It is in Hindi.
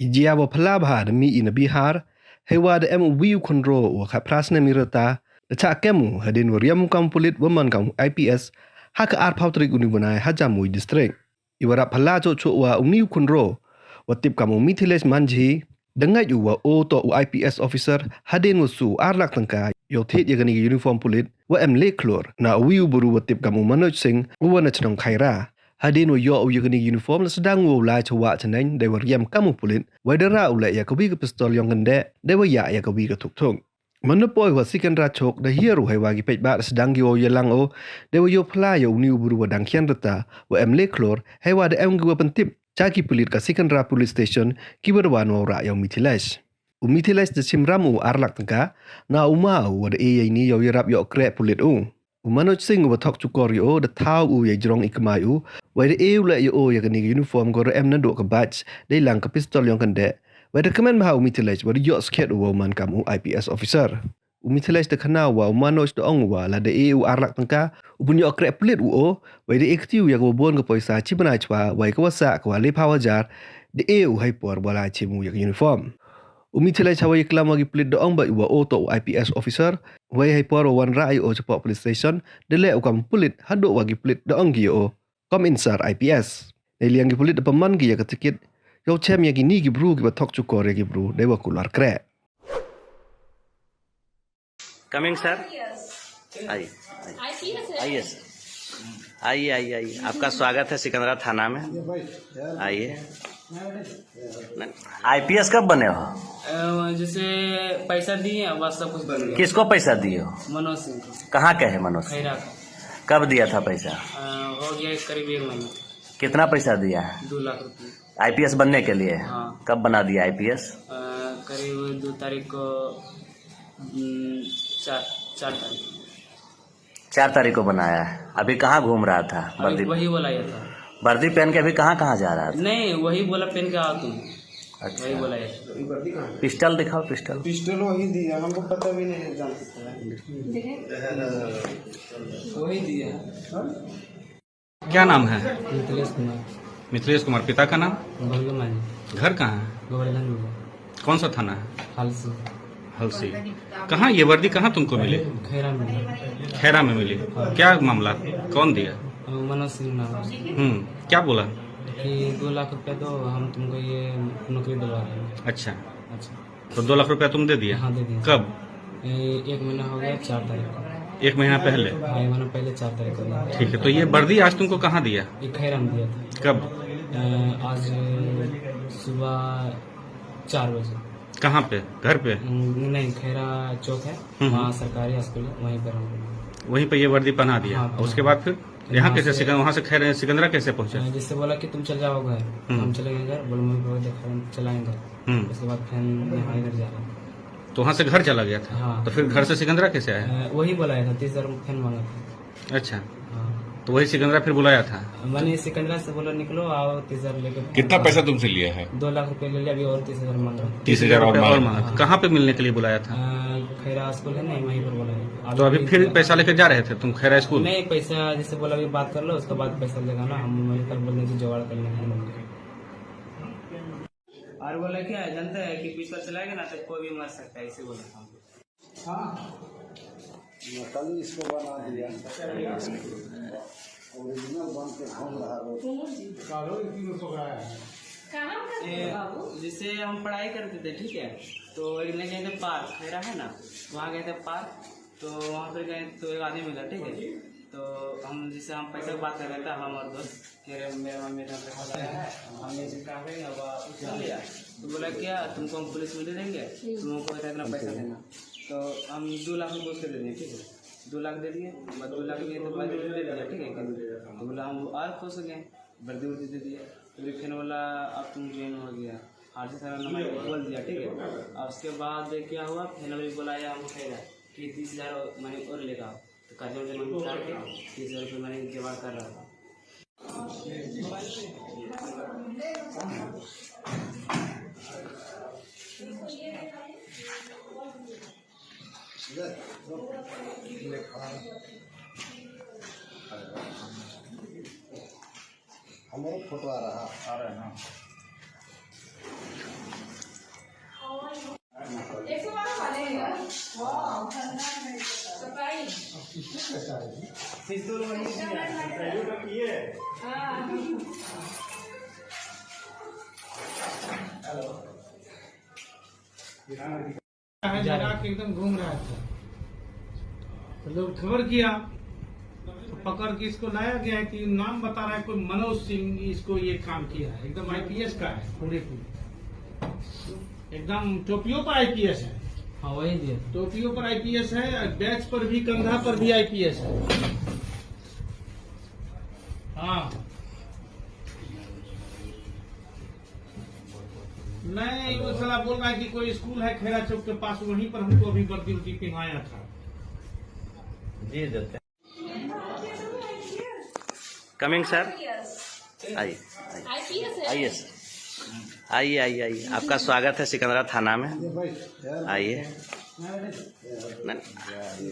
Ijia wa phalabha mi in bihar hewa de em wiu konro wa kha prasne mirata de cha kemu hadin wariam kam pulit waman kam IPS haka ar pautrik unibunai hajamui district iwara phala cho cho wa uniu konro wa tip kam mithiles manji dengai yu wa o to IPS officer hadin wasu arlak tangka yo thit yagani uniform pulit wa em le klor na wiu buru wa tip kam manoj singh wa na chnong khaira hadin wo yo yagani uniform la sedang wo la chwa chaneng de wariam kam pulit wa dara ula ya kabi ka pistol yong gande de wa ya kabi ka thuk thuk Manupoi wa Sikandra chok da hieru hai wagi pej ba sedang yo yelang o de wa yo phla yo niu buru wa dang khian rata wa em le klor hai wa de em gwa pentip Chaki pulit ka Sikandra police station kiberwan wa ra yo mithiles Mithiles de simramu arlak tangka na uma wa de e ni yo yarap yo kre pulit Manoj Singh wa thok chukor yo de thau ye jrong ikmai wa de e la yo ya kani uniform go em na do ka batch de lang ka pistol yong kande wa de comment ma Mithiles wa de yo sket wa man kam IPS officer Mithiles de khana wa Manoj de ong wa la de e arlak tangka ubun yo kre pulit wa de ektiu ya go bon ka poisa chibana chwa wa ka wasa ka le power jar de e hai por bala chimu ya uniform Mithiles hawa iklam wagi pulit de ong ba wa auto IPS officer wa hai por wan rai o chapok police station de le ukam pulit hado wagi pulit de ong gi o kom insar IPS de liang gi pulit de paman gi ya ka tikit yo chem ya gi ni gi bru gi ba thok chukor ya gi bru de wa kular kre coming sir आइए आइए सर आइए आइए आइए आपका स्वागत है सिकंदरा थाना में आइए आईपीएस कब बने हो जैसे पैसा दिए बस सब कुछ बन गया। किसको पैसा दिए हो मनोज सिंह को कहाँ के है मनोज सिंह? खैरा कब दिया था पैसा हो गया करीब 1 महीना। कितना पैसा दिया है 2 लाख रुपये। आईपीएस बनने के लिए? हाँ। कब बना दिया आईपीएस? करीब 2 तारीख को 4 तारीख 4 तारीख को बनाया है। अभी कहाँ घूम रहा था? वर्दी वही बोला ये था। वर्दी पहन के अभी कहाँ कहाँ जा रहा था? नहीं वही बोला पेन के आओ तुम। अच्छा। वही बोला ये। पिस्टल दिखाओ पिस्टल। पिस्टल वही दिया हमको पता भी नहीं जान सकता वही दिया। क्या नाम है? मिथिलेश कुमार। मिथिलेश कुमार। पिता का नाम? गोविंद मांझी। घर कहाँ है? गोवर्धन कौन सा थाना है? हालसी। हलसी। कहाँ ये वर्दी कहाँ तुमको मिली? खैरा में। खैरा में मिली। क्या मामला? कौन दिया? मनोज सिंह नाम। क्या बोला? कि 2 लाख रुपया दो हम तुमको ये नौकरी दिलवा रहे हैं। अच्छा अच्छा तो 2 लाख रुपया तुम दे दिए? हाँ दे दिए। कब? 1 महीना हो गया 4 तारीख को। 1 महीना पहले? हाँ 1 महीना पहले 4 तारीख को दिया। ठीक है तो ये वर्दी आज तुमको कहाँ दिया? ये खैरा में दिया था। कब? आज सुबह 4 बजे। कहाँ पे? घर पे? नहीं खैरा चौक है वहाँ सरकारी स्कूल है वहीं पर हम वहीं पे ये वर्दी पहना दिया। हाँ, उसके बाद फिर यहाँ कैसे वहाँ से खैर सिकंदरा कैसे पहुँचे? जिससे बोला कि तुम चल जाओ घर। हम चले गए घर बोले मैं देखा चलाएंगे घर। उसके बाद फिर हमारे घर जा रहा तो वहाँ से घर चला गया था? हाँ। तो फिर घर से सिकंदरा कैसे आया? वही बुलाया था 30,000 फैन मांगा था। अच्छा हाँ तो वही सिकंदरा फिर बुलाया था? मैंने सिकंदरा से बोला निकलो आओ 30,000 लेके। कितना पैसा तुमसे लिया है? 2 लाख रुपए ले लिया अभी और 30,000 मांगा। 30,000 और मांगा। कहाँ पे मिलने के लिए बुलाया था? खैरा स्कूल है ना वहीं पर बोला। तो अभी फिर पैसा लेकर जा रहे थे तुम खैरा स्कूल? नहीं पैसा जैसे बोला अभी बात कर लो उसके बाद पैसा लेगा ना हम वहीं पर बोलने की जुगाड़ कर लेंगे। और बोला क्या जानते हैं कि पिछला चलाएगा ना तो कोई भी मर सकता है इसे बोला था। हाँ नकली इसको बना दिया ओरिजिनल बन के घूम रहा जिससे हम पढ़ाई करते थे ठीक है तो एक ने गए थे पार्क खैरा है ना वहाँ गए थे पार्क तो वहाँ पर गए तो एक आदमी मिला ठीक है तो हम जिससे हम पैसे की बात कर रहे थे हम और दोस्त कह रहे मेरा मम्मी ने पैसा है हम ये चीज़ काम करेंगे अब उठा लिया तो बोला क्या तुमको हम पुलिस में दे देंगे तुमको इतना पैसा देना तो हम 2 लाख रुपये उसके दे देंगे ठीक है 2 लाख दे दिए 2 लाख दिए तो वर्दी दे दिया ठीक है तो बोला हम और खुश हो गए वर्दी वर्दी दे दिए तो फिर बोला अब तुम ज्वाइन हो गया आज से सारा नंबर बोल दिया ठीक है और उसके बाद क्या हुआ फिर बुलाया हम खैरा कि 30,000 मैंने और लेगा तो कर्ज वर्ज मैंने उतार के 30,000 रुपये मैंने जुगाड़ कर रहा था। हमारे फोटो आ रहा है ना जगह के एकदम घूम रहा था तो लोग खबर किया तो पकड़ के इसको लाया गया है कि नाम बता रहा है कोई मनोज सिंह इसको ये काम किया है। एकदम आईपीएस का है पूरे एकदम टोपियों पर आईपीएस है। हाँ वही दिया टोपियों पर आईपीएस है, बैच पर भी, कंधा पर भी आईपीएस है। हाँ नहीं, वो साला बोल रहा है कि कोई स्कूल है खेड़ा चौक के पास, वहीं पर हमको अभी वर्दी उर्दी पहनाया था। जी देते कमिंग सर, आइए आइए सर, आइए आइए आइए, आपका स्वागत है सिकंदरा थाना में। आइए।